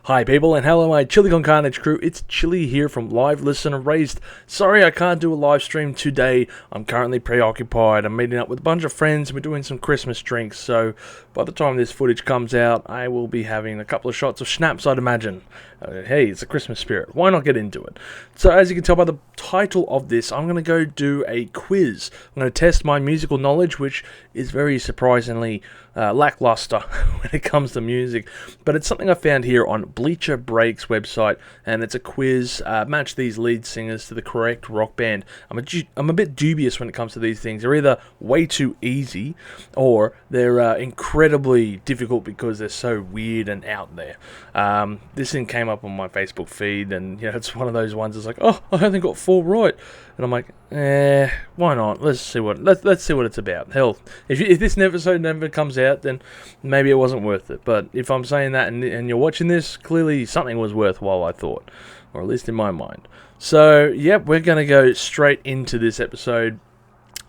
Hi people and hello my Chili Con Carnage crew, it's Chili here from Live Listen and Raised. Sorry I can't do a live stream today, I'm currently preoccupied. I'm meeting up with a bunch of friends and we're doing some Christmas drinks, so by the time this footage comes out I will be having a couple of shots of schnapps, I'd imagine. Hey, it's a Christmas spirit, why not get into it? So as you can tell by the title of this, I'm going to go do a quiz. I'm going to test my musical knowledge, which is very surprisingly lackluster when it comes to music, but it's something I found here on Bleacher Break's website, and it's a quiz. Match these lead singers to the correct rock band. I'm a bit dubious when it comes to these things. They're either way too easy or they're incredibly difficult because they're so weird and out there. This thing came up on my Facebook feed, and it's one of those ones that's like, oh, I only got 4 right, and I'm like, why not? Let's see what it's about. Hell, if this episode never comes out, then maybe it wasn't worth it. But if I'm saying that and you're watching this, clearly something was worthwhile, I thought, or at least in my mind. So, yep, we're gonna go straight into this episode.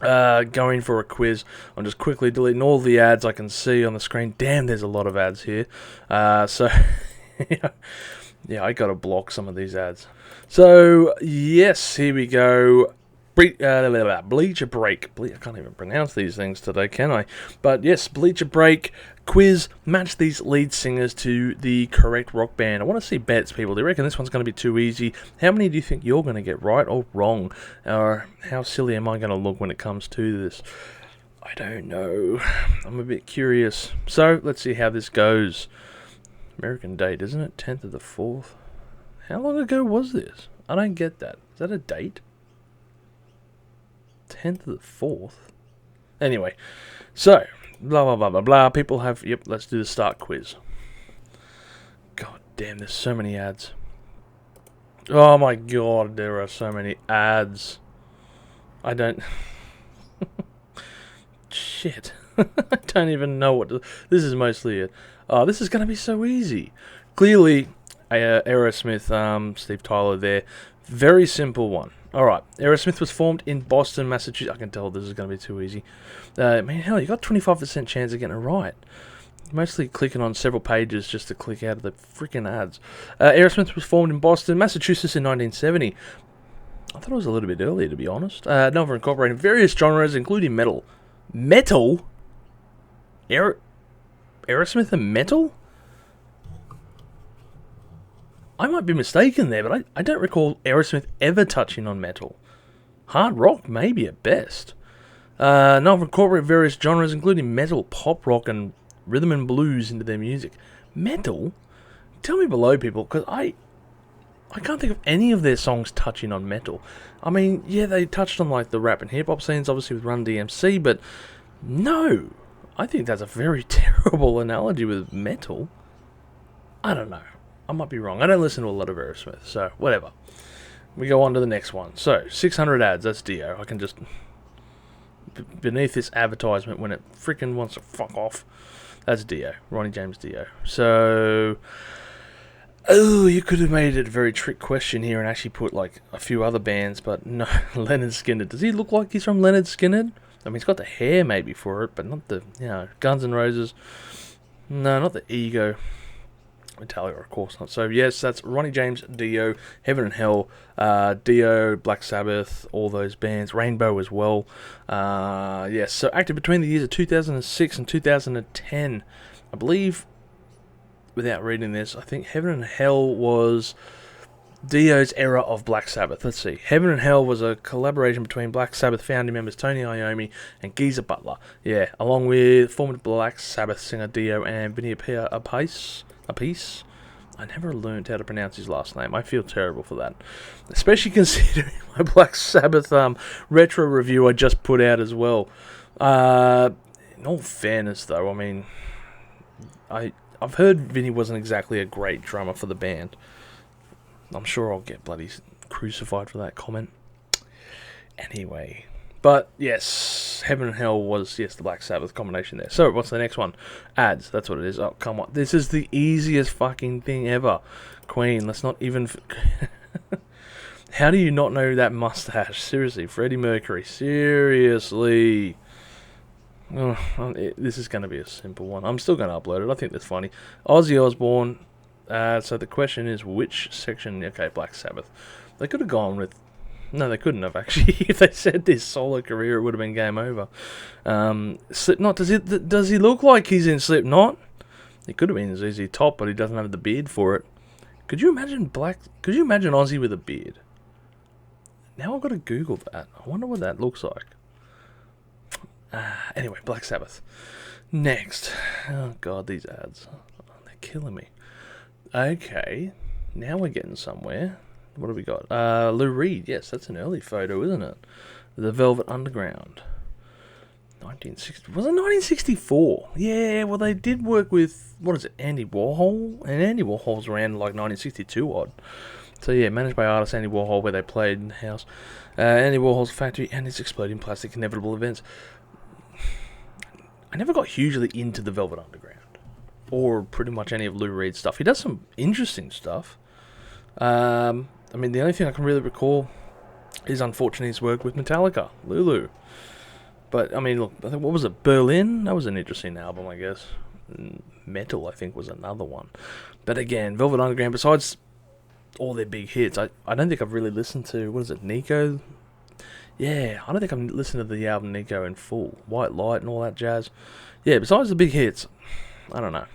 Going for a quiz. I'm just quickly deleting all the ads I can see on the screen. Damn, there's a lot of ads here. So, yeah, I gotta block some of these ads. So, yes, here we go. Bleacher Break. I can't even pronounce these things today, can I? But yes, Bleacher Break quiz. Match these lead singers to the correct rock band. I want to see bets, people. Do you reckon this one's going to be too easy? How many do you think you're going to get right or wrong? Or how silly am I going to look when it comes to this? I don't know. I'm a bit curious. So, let's see how this goes. American date, isn't it? 10th of the 4th. How long ago was this? I don't get that. Is that a date? 10th of the 4th? Anyway, so, blah, blah, blah, blah, blah. People have... Yep, let's do the start quiz. God damn, there's so many ads. Oh my god, there are so many ads. I don't... Shit. I don't even know what to... This is mostly it. Oh, this is going to be so easy. Clearly, Aerosmith, Steve Tyler there. Very simple one. Alright, Aerosmith was formed in Boston, Massachusetts. I can tell this is going to be too easy. Man, hell, you got 25% chance of getting it right. Mostly clicking on several pages just to click out of the freaking ads. Aerosmith was formed in Boston, Massachusetts in 1970. I thought it was a little bit earlier, to be honest. Nova incorporating various genres, including metal. Metal? Aerosmith and metal? I might be mistaken there, but I don't recall Aerosmith ever touching on metal. Hard rock, maybe at best. Now incorporate various genres, including metal, pop rock, and rhythm and blues into their music. Metal? Tell me below, people, because I can't think of any of their songs touching on metal. I mean, yeah, they touched on like the rap and hip hop scenes, obviously with Run DMC, but no. I think that's a very terrible analogy with metal. I don't know. I might be wrong. I don't listen to a lot of Aerosmith, so whatever. We go on to the next one. So, 600 ads, that's Dio. I can just... Beneath this advertisement when it freaking wants to fuck off. That's Dio. Ronnie James Dio. So... Oh, you could have made it a very trick question here and actually put like a few other bands, but no. Lynyrd Skynyrd. Does he look like he's from Lynyrd Skynyrd? I mean, he's got the hair maybe for it, but not the, Guns N' Roses. No, not the ego. Metallica, of course not. So, yes, that's Ronnie James Dio, Heaven and Hell, Dio, Black Sabbath, all those bands, Rainbow as well. Yes, so active between the years of 2006 and 2010. I believe, without reading this, I think Heaven and Hell was Dio's era of Black Sabbath. Let's see. Heaven and Hell was a collaboration between Black Sabbath founding members Tony Iommi and Geezer Butler. Yeah, along with former Black Sabbath singer Dio and Vinny Appice. I never learned how to pronounce his last name. I feel terrible for that. Especially considering my Black Sabbath retro review I just put out as well. In all fairness, though, I mean, I've heard Vinny wasn't exactly a great drummer for the band. I'm sure I'll get bloody crucified for that comment. Anyway. But, yes, Heaven and Hell was, yes, the Black Sabbath combination there. So, what's the next one? Ads, that's what it is. Oh, come on. This is the easiest fucking thing ever. Queen, let's not even... How do you not know that mustache? Seriously, Freddie Mercury. Seriously. Oh, this is going to be a simple one. I'm still going to upload it. I think that's funny. Ozzy Osbourne, So the question is, which section? Okay, Black Sabbath. They could have gone with. No, they couldn't have actually. If they said this solo career, it would have been game over. Slipknot. Does he look like he's in Slipknot? He could have been ZZ Top, but he doesn't have the beard for it. Could you imagine Ozzy with a beard? Now I've got to Google that. I wonder what that looks like. Anyway, Black Sabbath. Next. Oh god, these ads. They're killing me. Okay, now we're getting somewhere. What have we got? Lou Reed. Yes, that's an early photo, isn't it? The Velvet Underground. 1960. Was it 1964? Yeah, well, they did work with, what is it, Andy Warhol? And Andy Warhol's around like 1962 odd. So yeah, managed by artist Andy Warhol, where they played in the house. Andy Warhol's factory and his exploding plastic inevitable events. I never got hugely into the Velvet Underground. Or pretty much any of Lou Reed's stuff. He does some interesting stuff. I mean, the only thing I can really recall is unfortunately his work with Metallica, Lulu. But, I mean, look, I think, what was it, Berlin? That was an interesting album, I guess. Metal, I think, was another one. But again, Velvet Underground, besides all their big hits, I don't think I've really listened to, what is it, Nico? Yeah, I don't think I've listened to the album Nico in full. White Light and all that jazz. Yeah, besides the big hits, I don't know.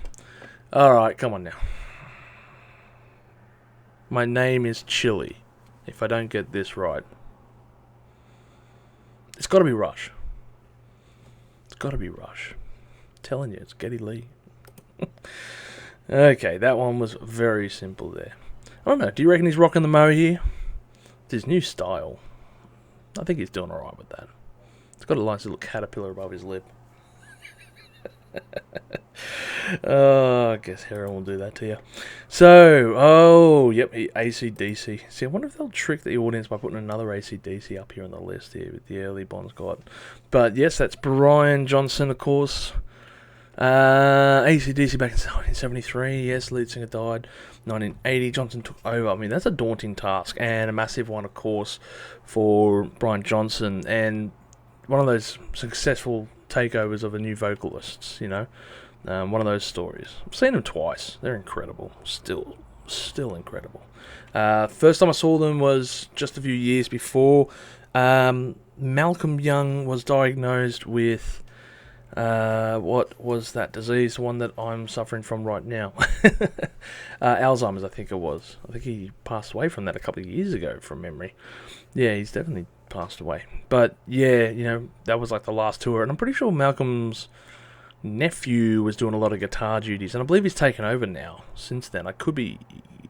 Alright, come on now. My name is Chili. If I don't get this right. It's got to be Rush. It's got to be Rush. I'm telling you, it's Geddy Lee. Okay, that one was very simple there. I don't know, do you reckon he's rocking the mo here? It's his new style. I think he's doing alright with that. It's got a nice little caterpillar above his lip. Oh, I guess heroin will do that to you. So, yep, AC/DC. See, I wonder if they'll trick the audience by putting another AC/DC up here on the list here with the early Bon Scott. But yes, that's Brian Johnson, of course. AC/DC back in 1973. Yes, lead singer died. 1980, Johnson took over. I mean, that's a daunting task and a massive one, of course, for Brian Johnson. And one of those successful takeovers of a new vocalists, you know. One of those stories. I've seen them twice. They're incredible. Still incredible. First time I saw them was just a few years before. Malcolm Young was diagnosed with what was that disease? The one that I'm suffering from right now. Alzheimer's, I think it was. I think he passed away from that a couple of years ago, from memory. Yeah, he's definitely passed away. But yeah, you know, that was like the last tour, and I'm pretty sure Malcolm's nephew was doing a lot of guitar duties, and I believe he's taken over now since then. I could be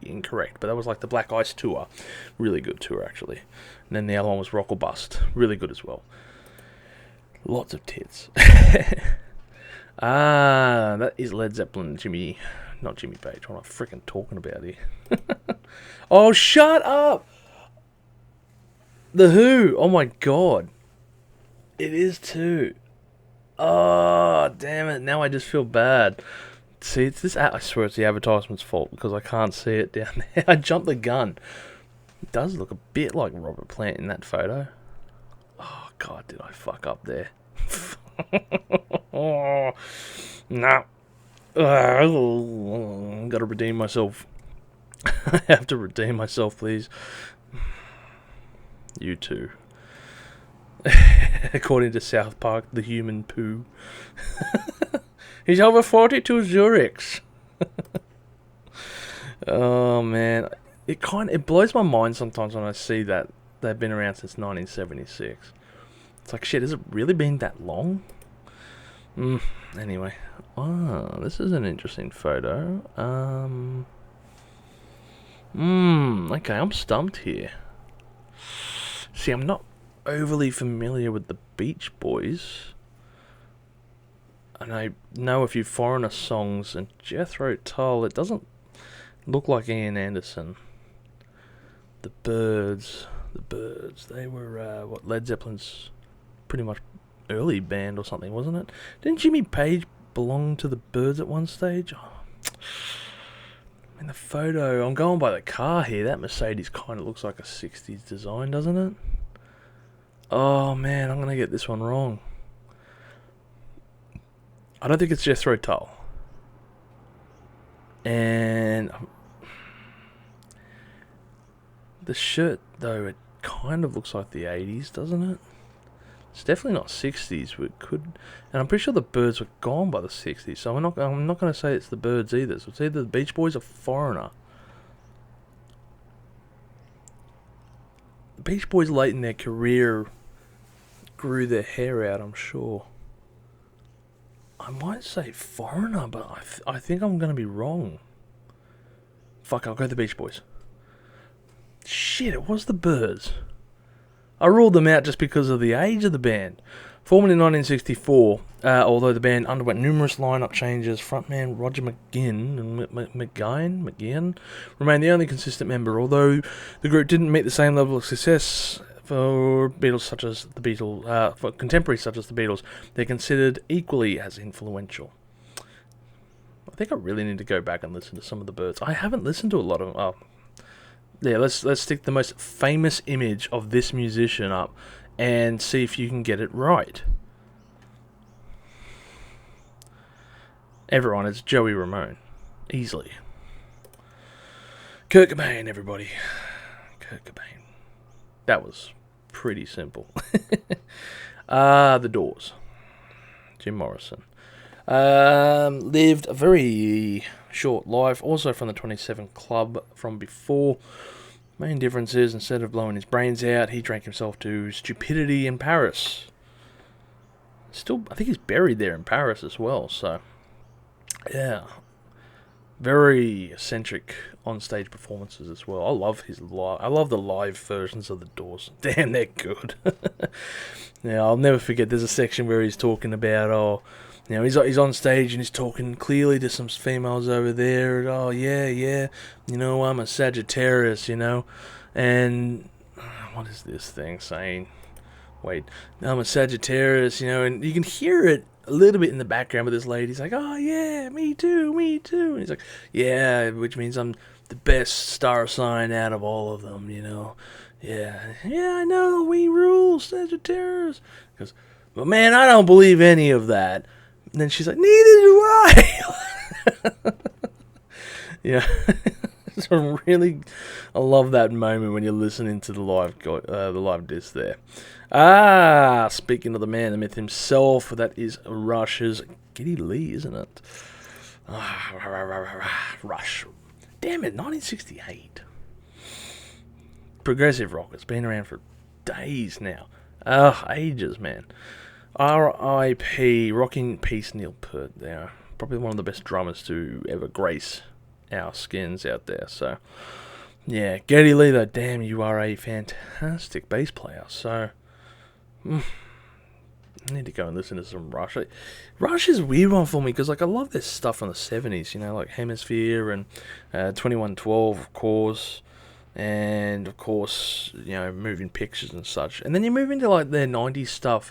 incorrect, but that was like the Black Ice tour. Really good tour, actually. And then the other one was Rock or Bust. Really good as well. Lots of tits. That is Led Zeppelin, not Jimmy Page. What am I freaking talking about here? Oh, shut up! The Who! Oh my god. It is too. Oh, damn it. Now I just feel bad. See, it's this. I swear it's the advertisement's fault because I can't see it down there. I jumped the gun. It does look a bit like Robert Plant in that photo. Oh, God, did I fuck up there? Oh, no. Gotta redeem myself. I have to redeem myself, please. You too. According to South Park, the human poo. He's over 42 Zurichs. Oh man, it blows my mind sometimes when I see that they've been around since 1976. It's like, shit, has it really been that long? Anyway, this is an interesting photo. Okay, I'm stumped here. See, I'm not overly familiar with the Beach Boys, and I know a few Foreigner songs, and Jethro Tull, it doesn't look like Ian Anderson. The Byrds, they were, Led Zeppelin's pretty much early band or something, wasn't it? Didn't Jimmy Page belong to the Byrds at one stage? Oh. In the photo, I'm going by the car here, that Mercedes kind of looks like a 60s design, doesn't it? Oh man, I'm going to get this one wrong. I don't think it's Jethro Tull. And The shirt, though, it kind of looks like the 80s, doesn't it? It's definitely not 60s, but it could. And I'm pretty sure the Byrds were gone by the 60s, so I'm not going to say it's the Byrds either. So it's either the Beach Boys or Foreigner. The Beach Boys late in their career grew their hair out, I'm sure. I might say Foreigner, but I think I'm going to be wrong. Fuck, I'll go the Beach Boys. Shit, it was the Byrds. I ruled them out just because of the age of the band. Formed in 1964, although the band underwent numerous lineup changes, frontman Roger McGuinn remained the only consistent member. Although the group didn't meet the same level of success for Beatles such as the Beatles, for contemporaries such as the Beatles, they're considered equally as influential. I think I really need to go back and listen to some of the Byrds. I haven't listened to a lot of them. Yeah, let's stick the most famous image of this musician up and see if you can get it right. Everyone, it's Joey Ramone. Easily. Kurt Cobain, everybody. Kurt Cobain. That was pretty simple. The Doors. Jim Morrison. Lived a very short life, also from the 27 Club from before. Main difference is, instead of blowing his brains out, he drank himself to stupidity in Paris. Still, I think he's buried there in Paris as well, so yeah. Very eccentric on-stage performances as well. I love the live versions of the Doors. Damn, they're good. Now, I'll never forget, there's a section where he's talking about, he's on stage and he's talking clearly to some females over there. And, I'm a Sagittarius, And what is this thing saying? Wait, I'm a Sagittarius, and you can hear it a little bit in the background with this lady. He's like, oh yeah, me too. And he's like, yeah, which means I'm the best star sign out of all of them, Yeah, I know, we rule, Sagittarius. He goes, but man, I don't believe any of that. And then she's like, neither do I. Yeah. So really, I love that moment when you're listening to the live disc there. Speaking of the man, the myth himself, that is Rush's Geddy Lee, isn't it? Rush. Damn it, 1968. Progressive rock. It's been around for days now. Ages, man. R.I.P. Rocking Peace, Neil Peart there. Probably one of the best drummers to ever grace our skins out there. So, yeah, Geddy Lee, though, damn, you are a fantastic bass player. So, I need to go and listen to some Rush. Rush is a weird one for me because, I love this stuff from the 70s, like Hemisphere and 2112, of course. And, of course, Moving Pictures and such. And then you move into, their 90s stuff,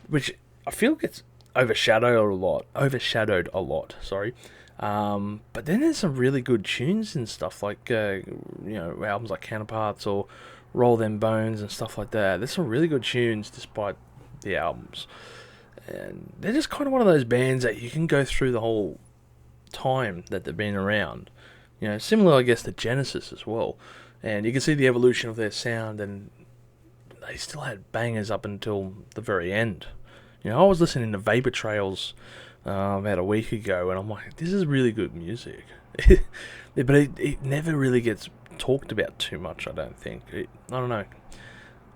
which I feel gets overshadowed a lot, sorry. But then there's some really good tunes and stuff like, albums like Counterparts or Roll Them Bones and stuff like that. There's some really good tunes despite the albums. And they're just kind of one of those bands that you can go through the whole time that they've been around. Similar, I guess, to Genesis as well. And you can see the evolution of their sound, and they still had bangers up until the very end. I was listening to Vapor Trails about a week ago, and I'm like, this is really good music. But it never really gets talked about too much, I don't think. I don't know.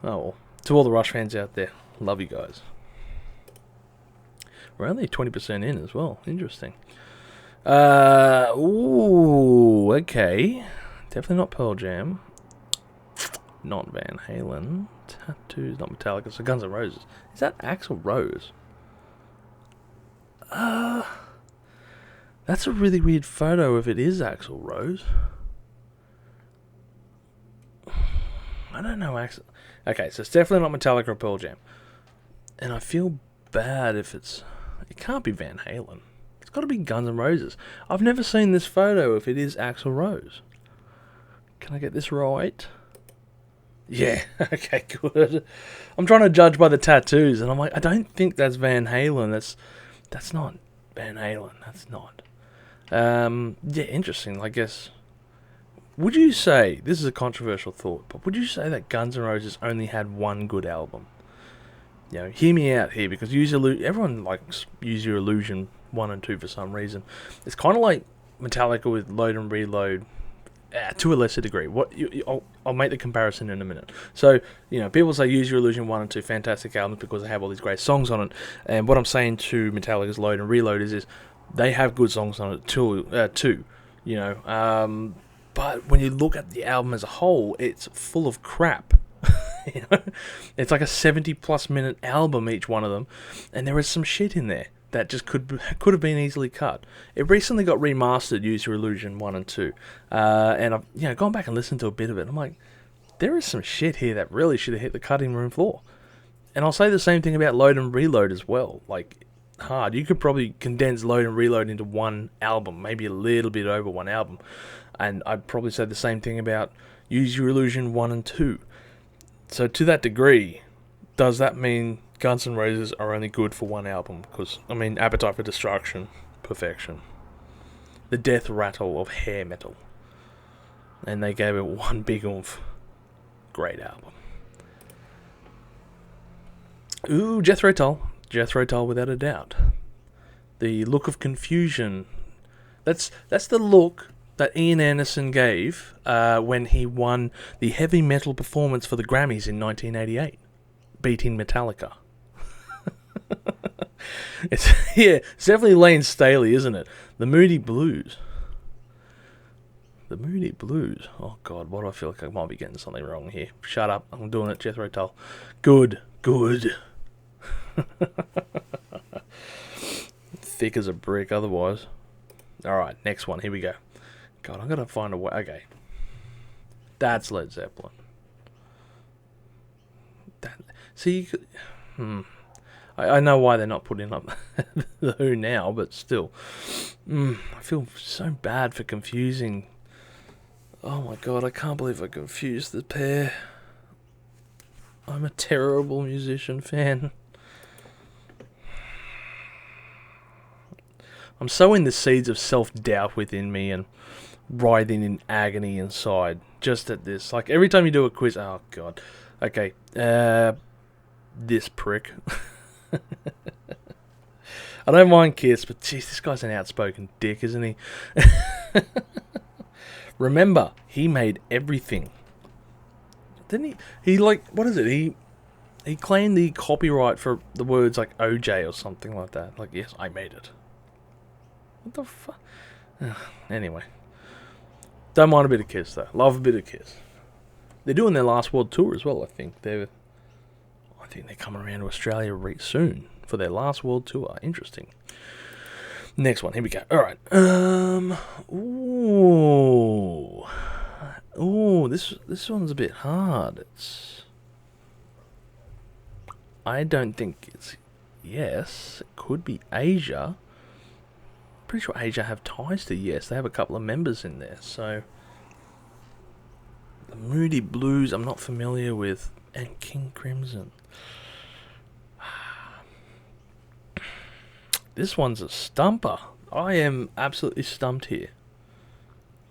Oh, well. To all the Rush fans out there, love you guys. We're only 20% in as well. Interesting. Okay. Definitely not Pearl Jam. Not Van Halen. Tattoos, not Metallica. So Guns N' Roses. Is that Axl Rose? That's a really weird photo if it is Axl Rose. I don't know Axl. Okay, so it's definitely not Metallica or Pearl Jam. And I feel bad if it can't be Van Halen. It's got to be Guns N' Roses. I've never seen this photo if it is Axl Rose. Can I get this right? Yeah, okay, good. I'm trying to judge by the tattoos, and I'm like, I don't think that's Van Halen. That's not Van Halen. That's not. Yeah, interesting. I guess Would you say, this is a controversial thought, but would you say that Guns N' Roses only had one good album? You know, hear me out here, because everyone likes Use Your Illusion 1 and 2 for some reason. It's kind of like Metallica with Load and Reload, to a lesser degree. I'll make the comparison in a minute. So, you know, people say Use Your Illusion 1 and 2 fantastic albums because they have all these great songs on it. And what I'm saying to Metallica's Load and Reload is they have good songs on it too. You know, but when you look at the album as a whole, it's full of crap. You know? It's like a 70+ minute album, each one of them, and there is some shit in there that just could have been easily cut. It recently got remastered, Use Your Illusion 1 and 2, and I've gone back and listened to a bit of it. I'm like, there is some shit here that really should have hit the cutting room floor. And I'll say the same thing about Load and Reload as well. Like, hard. You could probably condense Load and Reload into one album, maybe a little bit over one album. And I'd probably say the same thing about Use Your Illusion 1 and 2. So to that degree, does that mean Guns N' Roses are only good for one album? Because, I mean, Appetite for Destruction, perfection. The death rattle of hair metal. And they gave it one big oomph. Great album. Ooh, Jethro Tull. Jethro Tull, without a doubt. The look of confusion. That's the look that Ian Anderson gave when he won the heavy metal performance for the Grammys in 1988, beating Metallica. It's definitely Lane Staley, isn't it? The Moody Blues. The Moody Blues. Oh God, why do I feel like I might be getting something wrong here? Shut up, I'm doing it, Jethro Tull. Good. Thick as a brick otherwise. Alright, next one, here we go. God, I'm going to find a way. Okay. That's Led Zeppelin. I know why they're not putting up the Who now, but still. I feel so bad for confusing. Oh my God, I can't believe I confused the pair. I'm a terrible musician fan. I'm sowing the seeds of self-doubt within me and writhing in agony inside just at this. Like, every time you do a quiz, oh God. Okay, this prick. I don't mind Kiss, but jeez, this guy's an outspoken dick, isn't he? Remember, he made everything. Didn't he? He, like, what is it? He claimed the copyright for the words like OJ or something like that. Like, yes, I made it. What the fuck? Anyway. Don't mind a bit of Kiss, though. Love a bit of Kiss. They're doing their last world tour as well, I think. I think they're coming around to Australia soon for their last world tour. Interesting. Next one. Here we go. All right. Ooh, this one's a bit hard. I don't think it's Yes. It could be Asia. Pretty sure Asia have ties to Yes. They have a couple of members in there. So the Moody Blues, I'm not familiar with, and King Crimson. This one's a stumper. I am absolutely stumped here.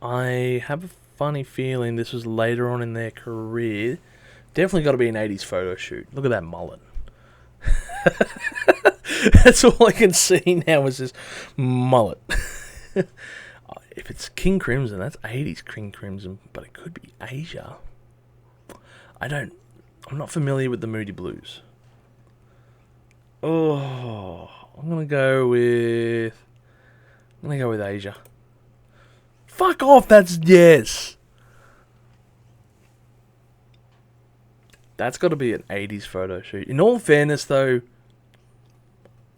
I have a funny feeling this was later on in their career. Definitely got to be an 80s photo shoot. Look at that mullet. That's all I can see now is this mullet. If it's King Crimson, that's 80s King Crimson, but it could be Asia. I'm not familiar with the Moody Blues. Oh, I'm gonna go with Asia. Fuck off, that's Yes. That's got to be an 80s photo shoot. In all fairness, though,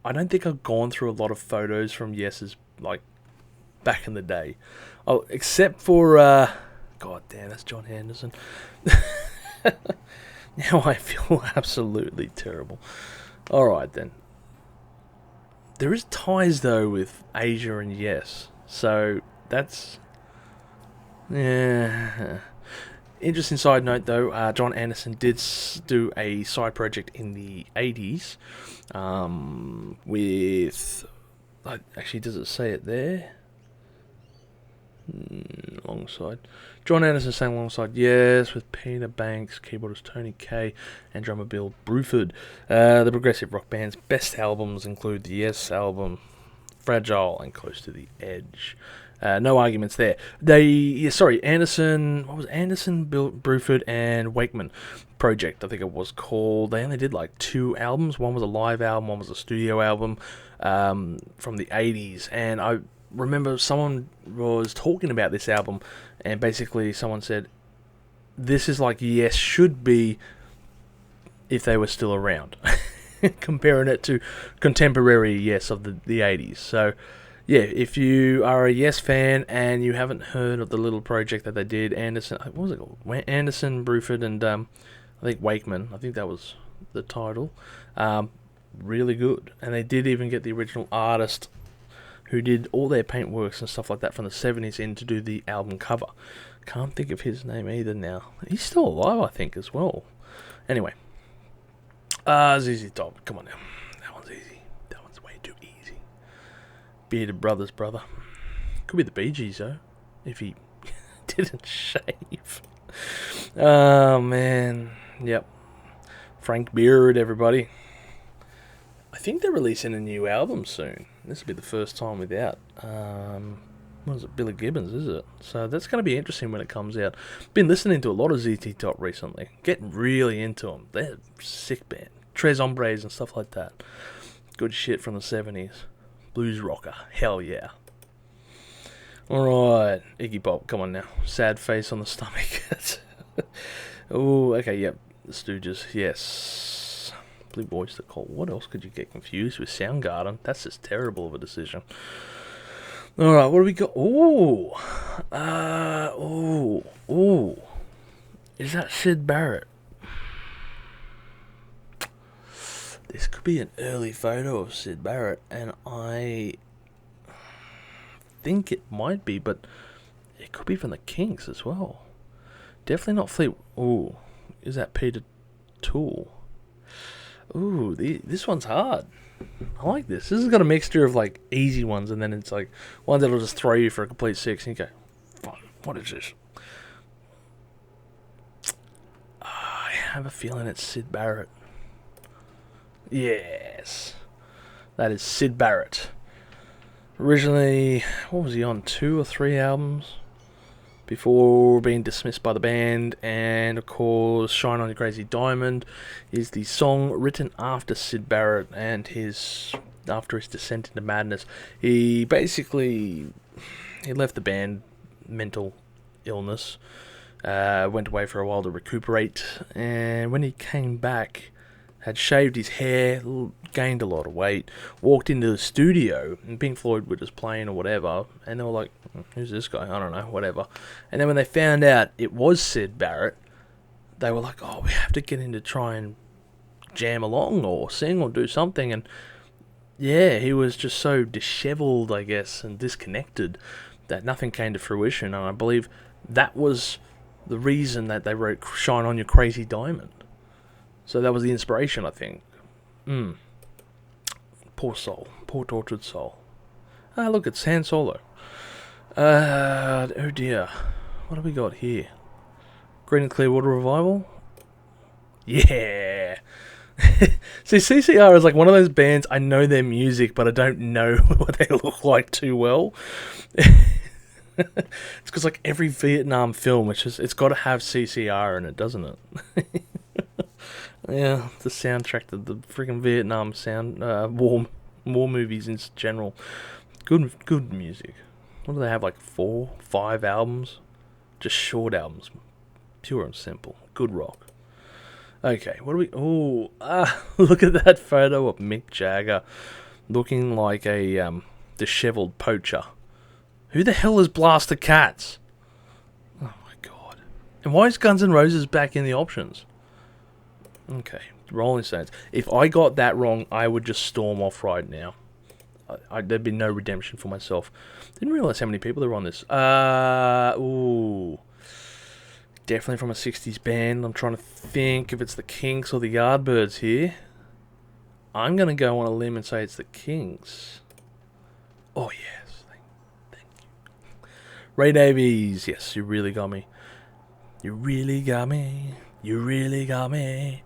I don't think I've gone through a lot of photos from Yes's, like, back in the day. Oh, except for, God damn, that's John Henderson. Now I feel absolutely terrible. Alright, then. There is ties, though, with Asia and Yes. So, that's... yeah... Interesting side note, though, John Anderson did do a side project in the 80s with... actually, does it say it there? Alongside John Anderson sang alongside Yes with Peter Banks, keyboardist Tony Kaye, and drummer Bill Bruford. The progressive rock band's best albums include the Yes album, Fragile, and Close to the Edge. No arguments there. Anderson, what was it? Anderson, Bill Bruford, and Wakeman Project, I think it was called. They only did like 2 albums. One was a live album, one was a studio album from the 80s. And I remember someone was talking about this album, and basically someone said, this is like Yes should be if they were still around. Comparing it to contemporary Yes of the 80s. So, yeah, if you are a Yes fan and you haven't heard of the little project that they did, Anderson, what was it called? Anderson, Bruford, and I think Wakeman. I think that was the title. Really good. And they did even get the original artist who did all their paintworks and stuff like that from the 70s in to do the album cover. Can't think of his name either now. He's still alive, I think, as well. Anyway. ZZ Top. Come on now. That one's easy. That one's way too easy. Bearded Brothers, brother. Could be the Bee Gees, though. If he didn't shave. Oh, man. Yep. Frank Beard, everybody. I think they're releasing a new album soon. This will be the first time without, what is it, Billy Gibbons, is it? So that's going to be interesting when it comes out. Been listening to a lot of ZZ Top recently. Getting really into them. They're a sick band. Tres Hombres and stuff like that. Good shit from the 70s. Blues rocker. Hell yeah. Alright. Iggy Pop, come on now. Sad face on the stomach. Oh, okay, yep. The Stooges, yes. Blue Oyster Cult. What else could you get confused with? Soundgarden. That's just terrible of a decision. Alright, what do we got? Ooh. Is that Syd Barrett? This could be an early photo of Syd Barrett, and I think it might be, but it could be from the Kinks as well. Definitely not Fleet. Ooh. Is that Peter Tool? Ooh, this one's hard. I like this. This has got a mixture of like easy ones, and then it's like ones that'll just throw you for a complete six, and you go, "Fuck, what is this?" I have a feeling it's Syd Barrett. Yes, that is Syd Barrett. Originally, what was he on? 2 or 3 albums before being dismissed by the band, and of course Shine On You Crazy Diamond is the song written after Syd Barrett and after his descent into madness. He left the band, mental illness, went away for a while to recuperate, and when he came back, had shaved his hair, gained a lot of weight, walked into the studio, and Pink Floyd were just playing or whatever, and they were like, who's this guy? I don't know, whatever. And then when they found out it was Syd Barrett, they were like, oh, we have to get him to try and jam along or sing or do something. And yeah, he was just so disheveled, I guess, and disconnected that nothing came to fruition. And I believe that was the reason that they wrote Shine On Your Crazy Diamond. So that was the inspiration, I think. Poor soul. Poor tortured soul. Ah, look, it's Han Solo. Oh dear. What have we got here? Green and Clearwater Revival? Yeah! See, CCR is like one of those bands, I know their music, but I don't know what they look like too well. It's because like every Vietnam film, it's got to have CCR in it, doesn't it? Yeah, the soundtrack to the freaking Vietnam war movies in general. Good music. What do they have, like 4, 5 albums? Just short albums. Pure and simple. Good rock. Okay, what do we... look at that photo of Mick Jagger looking like a disheveled poacher. Who the hell is Blaster Cats? Oh my god. And why is Guns N' Roses back in the options? Okay, Rolling Stones. If I got that wrong, I would just storm off right now. There'd be no redemption for myself. Didn't realise how many people there were on this. Definitely from a 60s band. I'm trying to think if it's the Kinks or the Yardbirds here. I'm going to go on a limb and say it's the Kinks. Oh, yes. Thank you. Ray Davies, yes, you really got me. You really got me. You really got me.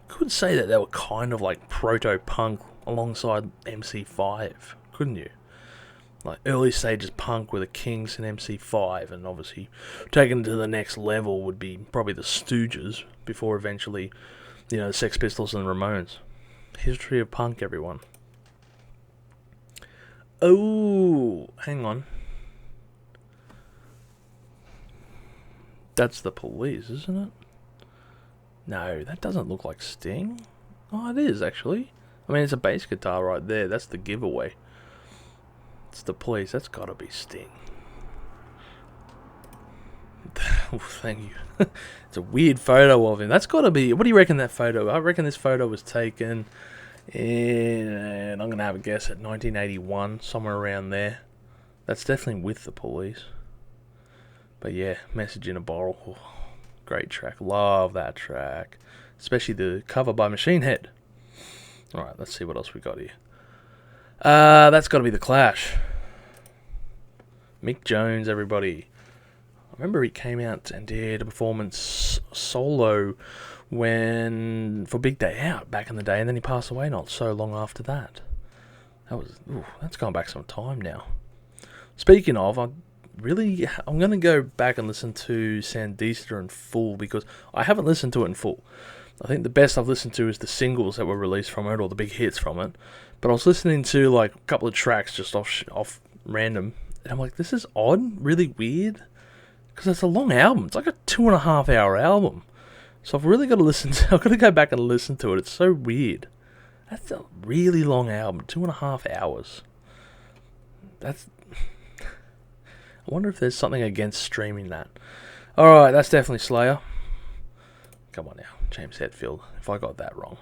Could say that they were kind of like proto-punk alongside MC5, couldn't you? Like early stages punk with the Kings and MC5, and obviously taken to the next level would be probably the Stooges before eventually, the Sex Pistols and the Ramones. History of punk, everyone. Oh, hang on. That's the Police, isn't it? No, that doesn't look like Sting. Oh, it is, actually. I mean, it's a bass guitar right there. That's the giveaway. It's the Police. That's gotta be Sting. Oh, thank you. It's a weird photo of him. That's gotta be... What do you reckon that photo... I reckon this photo was taken in... I'm gonna have a guess at 1981. Somewhere around there. That's definitely with the Police. But yeah, Message in a Bottle. Oh, great track. Love that track. Especially the cover by Machine Head. Alright, let's see what else we got here. That's got to be The Clash. Mick Jones, everybody. I remember he came out and did a performance solo for Big Day Out back in the day, and then he passed away not so long after that. That's gone back some time now. Speaking of, I'm going to go back and listen to Sandista in full, because I haven't listened to it in full. I think the best I've listened to is the singles that were released from it, or the big hits from it. But I was listening to like a couple of tracks just off random, and I'm like, this is odd, really weird, because it's a long album. It's like a 2.5 hour album. So I've really got to I've got to go back and listen to it. It's so weird. That's a really long album, 2.5 hours. I wonder if there's something against streaming that. Alright, that's definitely Slayer. Come on now, James Hetfield, if I got that wrong.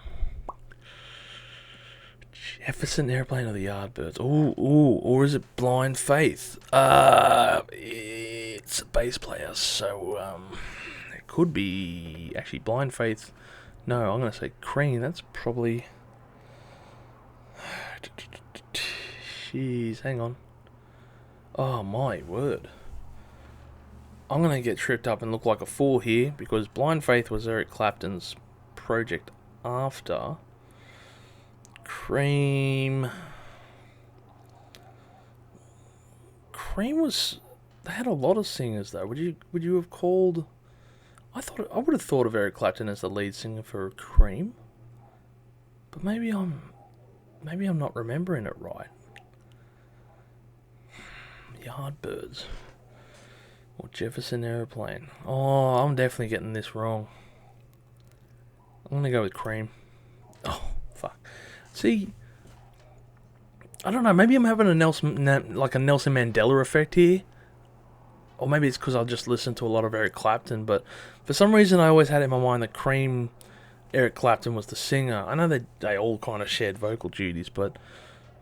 Jefferson Airplane or the Yardbirds? Or is it Blind Faith? It's a bass player, so it could be actually Blind Faith. No, I'm gonna say Cream. That's probably. Jeez, hang on. Oh my word. I'm going to get tripped up and look like a fool here, because Blind Faith was Eric Clapton's project after. Cream was... They had a lot of singers though. Would you have called... I would have thought of Eric Clapton as the lead singer for Cream. But maybe I'm not remembering it right. Yardbirds. Or Jefferson Airplane. Oh, I'm definitely getting this wrong. I'm going to go with Cream. Oh, fuck. See, I don't know. Maybe I'm having a Nelson Mandela effect here. Or maybe it's because I just listened to a lot of Eric Clapton. But for some reason, I always had in my mind that Cream, Eric Clapton was the singer. I know they all kind of shared vocal duties, but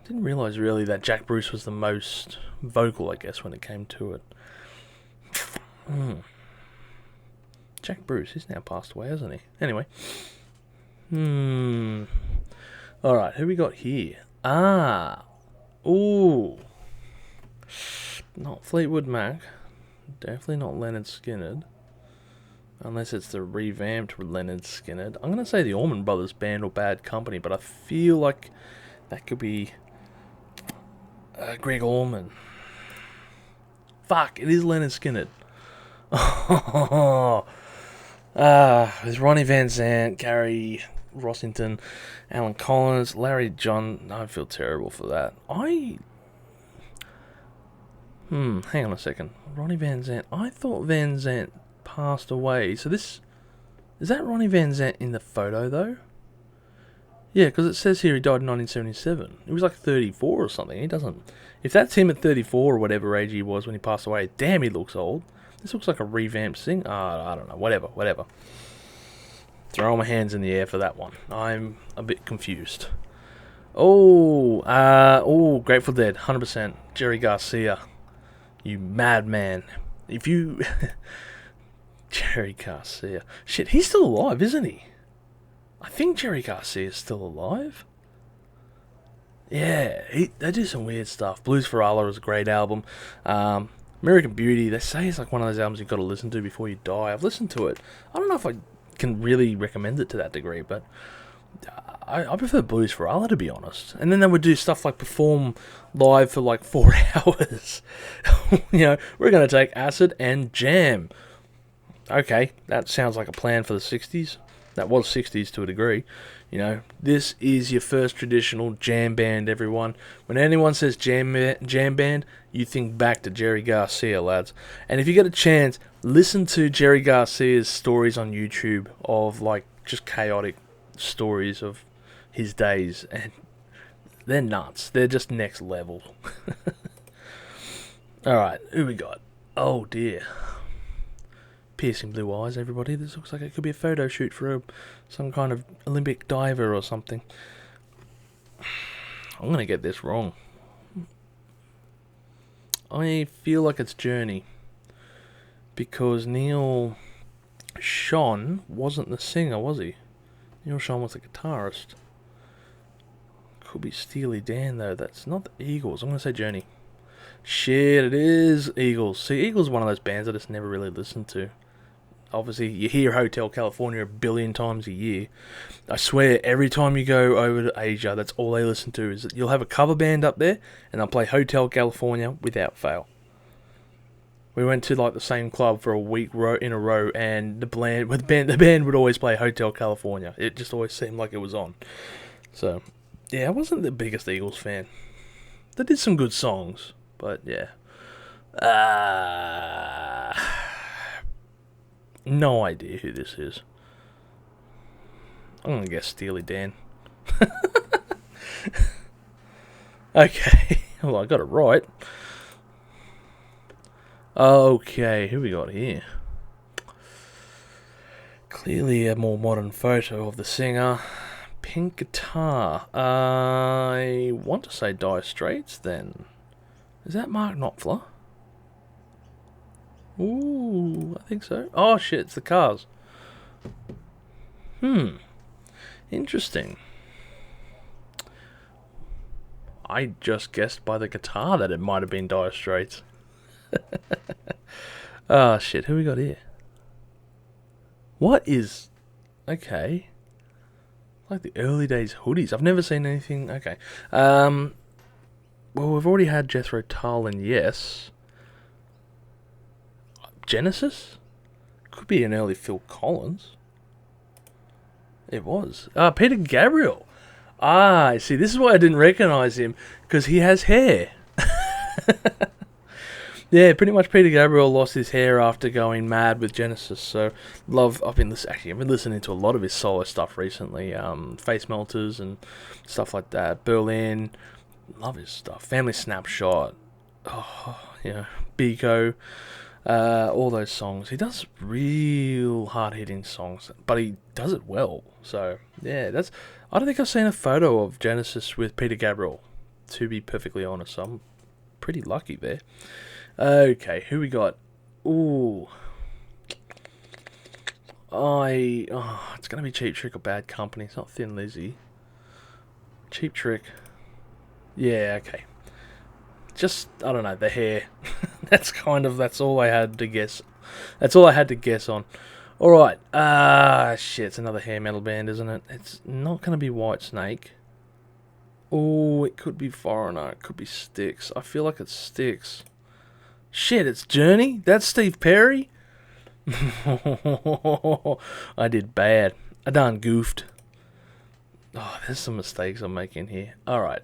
I didn't realise really that Jack Bruce was the most vocal, I guess, when it came to it. Jack Bruce, he's now passed away, hasn't he? Anyway. Alright, who we got here? Ooh. Not Fleetwood Mac. Definitely not Leonard Skinner. Unless it's the revamped Leonard Skinner. I'm going to say the Allman Brothers Band or Bad Company, but I feel like that could be Greg Allman. Fuck, it is Leonard Skinner. There's Ronnie Van Zant, Gary Rossington, Alan Collins, Larry John. I feel terrible for that. Hang on a second. Ronnie Van Zant. I thought Van Zant passed away. So is that Ronnie Van Zant in the photo though? Yeah, because it says here he died in 1977. He was like 34 or something. He doesn't... If that's him at 34 or whatever age he was when he passed away, damn, he looks old. This looks like a revamped thing. I don't know. Whatever. Throw my hands in the air for that one. I'm a bit confused. Grateful Dead, 100%. Jerry Garcia. You madman. Jerry Garcia. Shit, he's still alive, isn't he? I think Jerry Garcia is still alive. Yeah, they do some weird stuff. Blues for Allah is a great album. American Beauty, they say it's like one of those albums you've got to listen to before you die. I've listened to it. I don't know if I can really recommend it to that degree, but I prefer Blues for Allah, to be honest. And then they would do stuff like perform live for like 4 hours. We're going to take acid and jam. Okay, that sounds like a plan for the 60s. That was 60s to a degree. This is your first traditional jam band, everyone. When anyone says jam band, you think back to Jerry Garcia, lads. And if you get a chance, listen to Jerry Garcia's stories on YouTube of like just chaotic stories of his days, and they're nuts. They're just next level. Alright, who we got? Oh dear. Piercing blue eyes, everybody. This looks like it could be a photo shoot for some kind of Olympic diver or something. I'm going to get this wrong. I feel like it's Journey, because Neil Schon wasn't the singer, was he? Neil Schon was the guitarist. Could be Steely Dan, though. That's not the Eagles. I'm going to say Journey. Shit, it is Eagles. See, Eagles is one of those bands I just never really listened to. Obviously, you hear Hotel California a billion times a year. I swear, every time you go over to Asia, that's all they listen to. Is that you'll have a cover band up there, and they'll play Hotel California without fail. We went to like the same club for a week in a row, and the band would always play Hotel California. It just always seemed like it was on. So, yeah, I wasn't the biggest Eagles fan. They did some good songs, but yeah. No idea who this is. I'm gonna guess Steely Dan. Okay. Well, I got it right. Okay, who we got here? Clearly a more modern photo of the singer. Pink guitar. I want to say Dire Straits then. Is that Mark Knopfler? Ooh, I think so. Oh shit, it's the Cars. Interesting. I just guessed by the guitar that it might have been Dire Straits. Oh shit, who we got here? What is... Okay. Like the early days hoodies. I've never seen anything... Okay. Well, we've already had Jethro Tull and Yes. Genesis? Could be an early Phil Collins. It was. Peter Gabriel. See, this is why I didn't recognise him. Because he has hair. Yeah, pretty much Peter Gabriel lost his hair after going mad with Genesis. So, I've been listening to a lot of his solo stuff recently. Face Melters and stuff like that. Berlin. Love his stuff. Family Snapshot. Biko. All those songs. He does real hard-hitting songs, but he does it well. So, yeah, I don't think I've seen a photo of Genesis with Peter Gabriel, to be perfectly honest. So I'm pretty lucky there. Okay, who we got? Ooh. It's going to be Cheap Trick or Bad Company. It's not Thin Lizzy. Cheap Trick. Yeah, okay. Just, I don't know, the hair. That's all I had to guess. That's all I had to guess on. Alright, shit, it's another hair metal band, isn't it? It's not going to be Whitesnake. Oh, it could be Foreigner, it could be Styx. I feel like it's Styx. Shit, it's Journey? That's Steve Perry? I did bad. I done goofed. Oh, there's some mistakes I'm making here. Alright,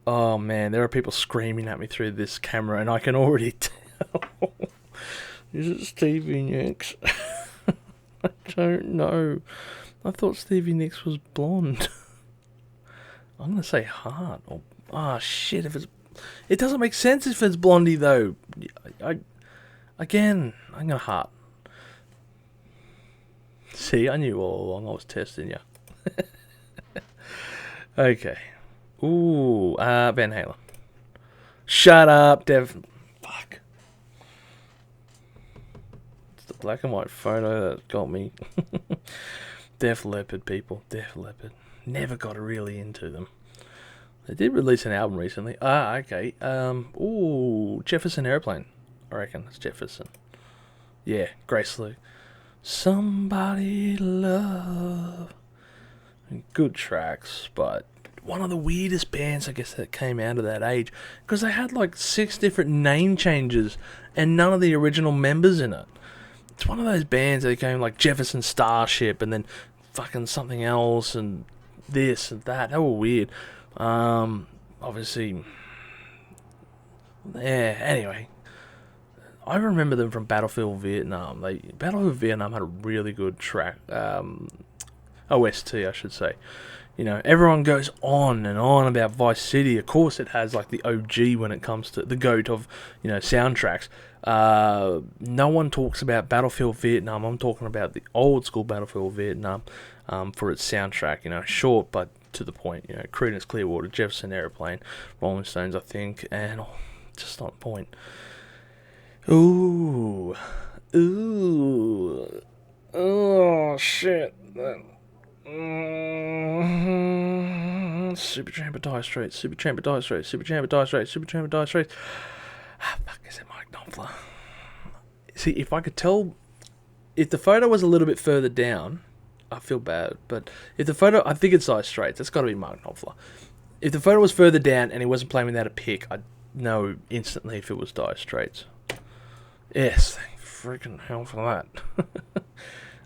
oh man, there are people screaming at me through this camera, and I can already tell. Is it Stevie Nicks? I don't know. I thought Stevie Nicks was blonde. I'm gonna say Hart. Shit! It doesn't make sense if it's Blondie though. I'm gonna Hart. See, I knew all along. I was testing you. Okay. Ooh, Van Halen. Shut up, Dev. Fuck. It's the black and white photo that got me. Def Leppard, people. Def Leppard. Never got really into them. They did release an album recently. Ah, okay. Ooh, Jefferson Airplane. I reckon it's Jefferson. Yeah, Grace Lee. Somebody to love. Good tracks, but one of the weirdest bands, I guess, that came out of that age, because they had like 6 different name changes and none of the original members in it. It's one of those bands that became like Jefferson Starship and then fucking something else and this and that. They were weird. Obviously, yeah. Anyway, I remember them from Battlefield Vietnam. Battlefield Vietnam had a really good track, OST, I should say. You know, everyone goes on and on about Vice City. Of course, it has like the OG when it comes to the GOAT of, you know, soundtracks. No one talks about Battlefield Vietnam. I'm talking about the old school Battlefield Vietnam for its soundtrack. You know, short but to the point. You know, Creedence Clearwater, Jefferson Airplane, Rolling Stones, I think, and just on point. Ooh, oh shit. Supertramp of Dire Straits, Supertramp of Dire Straits, Supertramp of Dire Straits, Supertramp of Dire Straits. Ah, fuck, is it Mike Knopfler? See, if I could tell, if the photo was a little bit further down, I feel bad, but if the photo, I think it's Dire Straits, it's got to be Mike Knopfler. If the photo was further down and he wasn't playing without a pick, I'd know instantly if it was Dire Straits. Yes, thank freaking hell for that.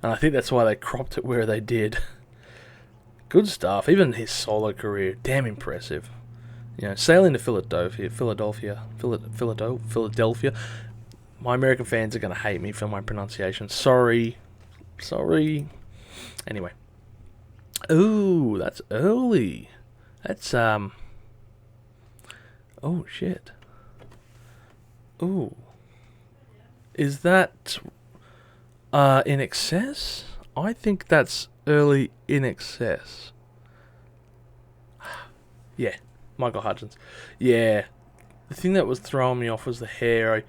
And I think that's why they cropped it where they did. Good stuff. Even his solo career, damn impressive. You know, sailing to Philadelphia. My American fans are going to hate me for my pronunciation. Sorry. Anyway. Ooh, that's early. That's, oh, shit. Ooh. Is that, In Excess? I think that's early In Excess. Yeah, Michael Hutchence. Yeah, the thing that was throwing me off was the hair. I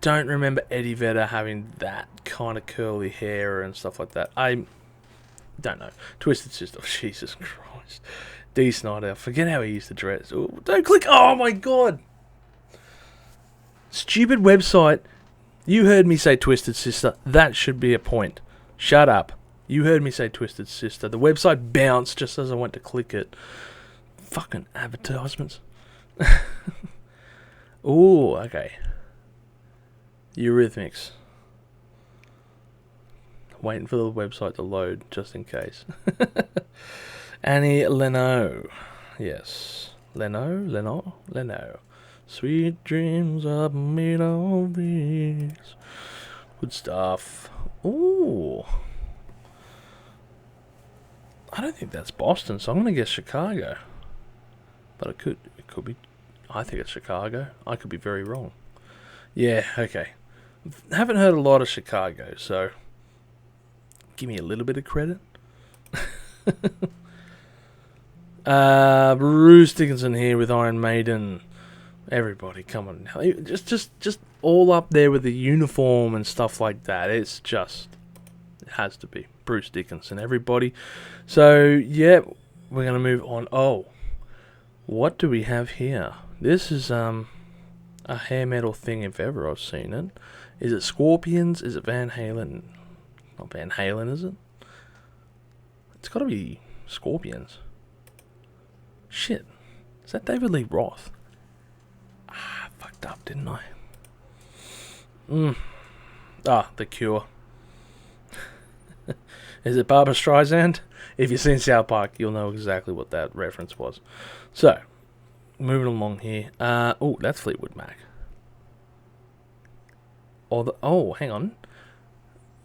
don't remember Eddie Vedder having that kind of curly hair and stuff like that. I don't know. Twisted Sister, Jesus Christ. Dee Snider, forget how he used to dress. Ooh, don't click. Oh my god. Stupid website. You heard me say Twisted Sister. That should be a point. Shut up. You heard me say Twisted Sister. The website bounced just as I went to click it. Fucking advertisements. Ooh, okay. Eurythmics. Waiting for the website to load just in case. Annie Lennox. Yes. Lennox. Sweet dreams are made of these. Good stuff. Ooh. I don't think that's Boston, so I'm going to guess Chicago. But it could be. I think it's Chicago. I could be very wrong. Yeah, okay. Haven't heard a lot of Chicago, so give me a little bit of credit. Bruce Dickinson here with Iron Maiden. Everybody, come on now. Just all up there with the uniform and stuff like that. It's just, it has to be Bruce Dickinson, everybody. So, yeah, we're going to move on. Oh, what do we have here? This is a hair metal thing if ever I've seen it. Is it Scorpions? Is it Van Halen? Not Van Halen, is it? It's got to be Scorpions. Shit. Is that David Lee Roth? I fucked up, didn't I? The Cure. Is it Barbra Streisand? If you've seen South Park, you'll know exactly what that reference was. So, moving along here. That's Fleetwood Mac. Hang on.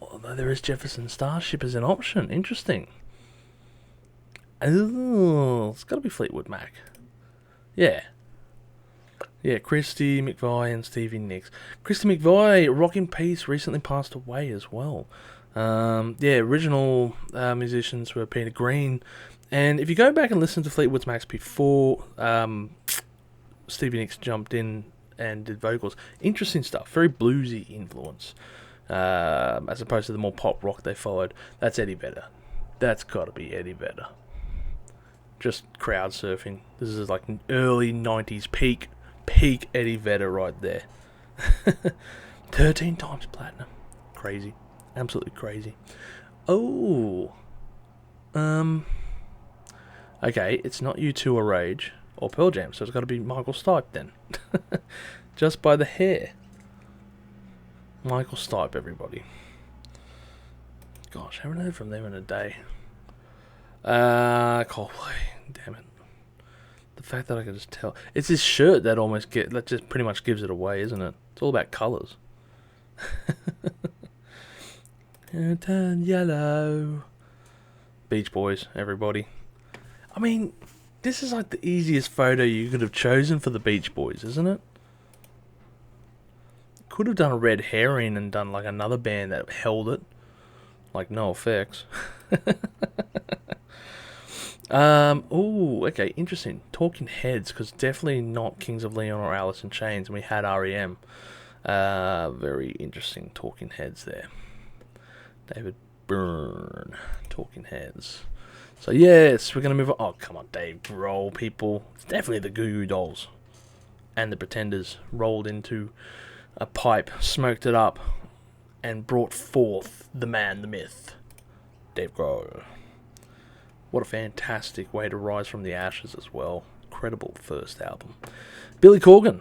Although there is Jefferson Starship as an option. Interesting. Oh, it's got to be Fleetwood Mac. Yeah. Yeah, Christy McVie and Stevie Nicks. Christy McVie, rock in peace, recently passed away as well. Original musicians were Peter Green. And if you go back and listen to Fleetwood Mac before Stevie Nicks jumped in and did vocals, interesting stuff. Very bluesy influence. As opposed to the more pop rock they followed. That's Eddie Vedder. That's got to be Eddie Vedder. just crowd surfing. This is like an early 90s peak Eddie Vedder right there. 13 times platinum. Crazy. Absolutely crazy. Oh. Okay, it's not U2 or Rage or Pearl Jam, so it's got to be Michael Stipe then. Just by the hair. Michael Stipe, everybody. Gosh, haven't heard from them in a day. Coldplay. Damn it. The fact that I can just tell. It's this shirt that just pretty much gives it away, isn't it? It's all about colours. Turn yellow. Beach Boys, everybody. I mean, this is like the easiest photo you could have chosen for the Beach Boys, isn't it? Could have done a red herring and done like another band that held it. Like NoFX. Okay, interesting. Talking Heads, because definitely not Kings of Leon or Alice in Chains, and we had REM. Very interesting Talking Heads there. David Byrne, Talking Heads. So yes, we're going to move on. Oh, come on, Dave Grohl, people. It's definitely the Goo Goo Dolls. And the Pretenders rolled into a pipe, smoked it up, and brought forth the man, the myth, Dave Grohl. What a fantastic way to rise from the ashes as well. Incredible first album. Billy Corgan,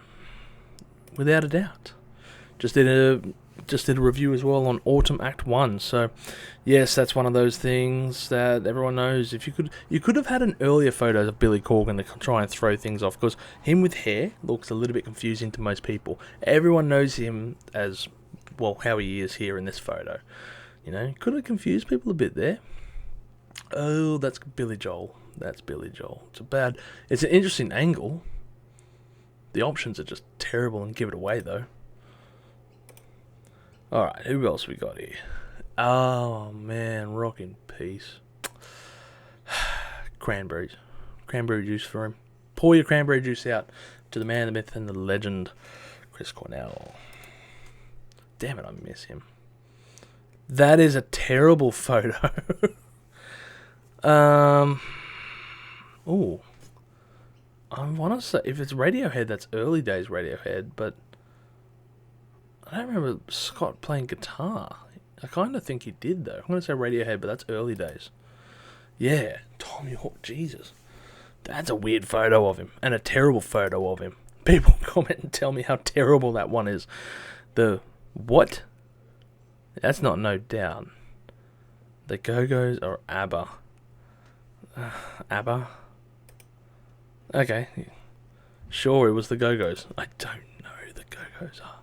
without a doubt. Just did a review as well on Autumn Act 1. So, yes, that's one of those things that everyone knows. If you could have had an earlier photo of Billy Corgan to try and throw things off, because him with hair looks a little bit confusing to most people. Everyone knows him as, well, how he is here in this photo. You know, could have confused people a bit there. Oh, that's Billy Joel. That's Billy Joel. It's an interesting angle. The options are just terrible and give it away, though. Alright, who else we got here? Oh, man, Rock in Peace. Cranberries. Cranberry juice for him. Pour your cranberry juice out to the man, the myth, and the legend, Chris Cornell. Damn it, I miss him. That is a terrible photo. Ooh. I want to say, if it's Radiohead, that's early days Radiohead, but I don't remember Scott playing guitar. I kind of think he did, though. I'm going to say Radiohead, but that's early days. Yeah, Tom York, Jesus. That's a weird photo of him, and a terrible photo of him. People comment and tell me how terrible that one is. What? That's not No Doubt. The Go-Go's or ABBA? ABBA? Okay. Sure, it was the Go-Go's. I don't know who the Go-Go's are.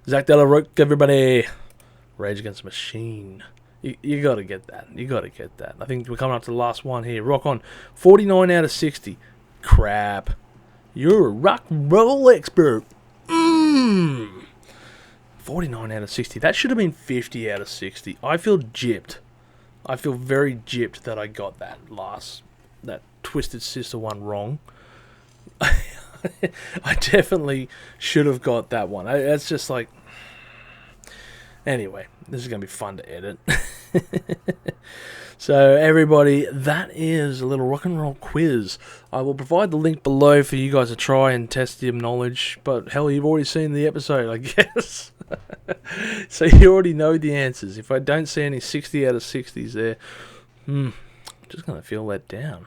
Zach De La Roque, everybody. Rage Against the Machine. You gotta get that. You gotta get that. I think we're coming up to the last one here. Rock On. 49 out of 60. Crap. You're a rock and roll expert. 49 out of 60. That should have been 50 out of 60. I feel gypped. I feel very gypped that I got that Twisted Sister one wrong. I definitely should have got that one. That's just like... Anyway, this is going to be fun to edit. So, everybody, that is a little rock and roll quiz. I will provide the link below for you guys to try and test your knowledge. But, hell, you've already seen the episode, I guess. So, you already know the answers. If I don't see any 60 out of 60s there, I'm just going to feel let down.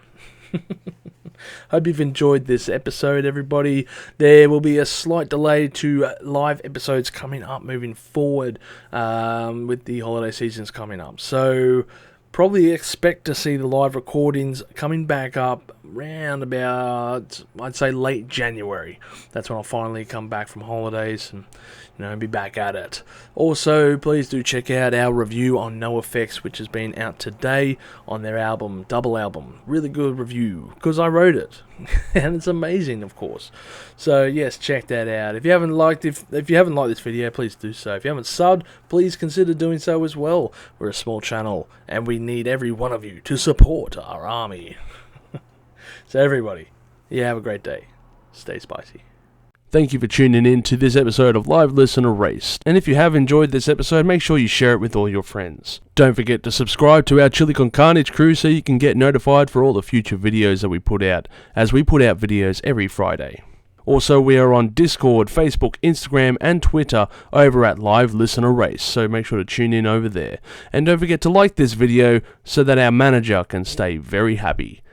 Hope you've enjoyed this episode, everybody. There will be a slight delay to live episodes coming up moving forward with the holiday seasons coming up. So probably expect to see the live recordings coming back up round about, I'd say, late January. That's when I'll finally come back from holidays and be back at it. Also, please do check out our review on NoFX, which has been out today on their album, Double Album. Really good review, because I wrote it. And it's amazing, of course. So, yes, check that out. If you haven't liked this video, please do so. If you haven't subbed, please consider doing so as well. We're a small channel, and we need every one of you to support our army. So, everybody, have a great day. Stay spicy. Thank you for tuning in to this episode of Live Listen Erased. And if you have enjoyed this episode, make sure you share it with all your friends. Don't forget to subscribe to our Chili Con Carnage crew so you can get notified for all the future videos that we put out, as we put out videos every Friday. Also, we are on Discord, Facebook, Instagram, and Twitter over at Live Listen Erased, so make sure to tune in over there. And don't forget to like this video so that our manager can stay very happy.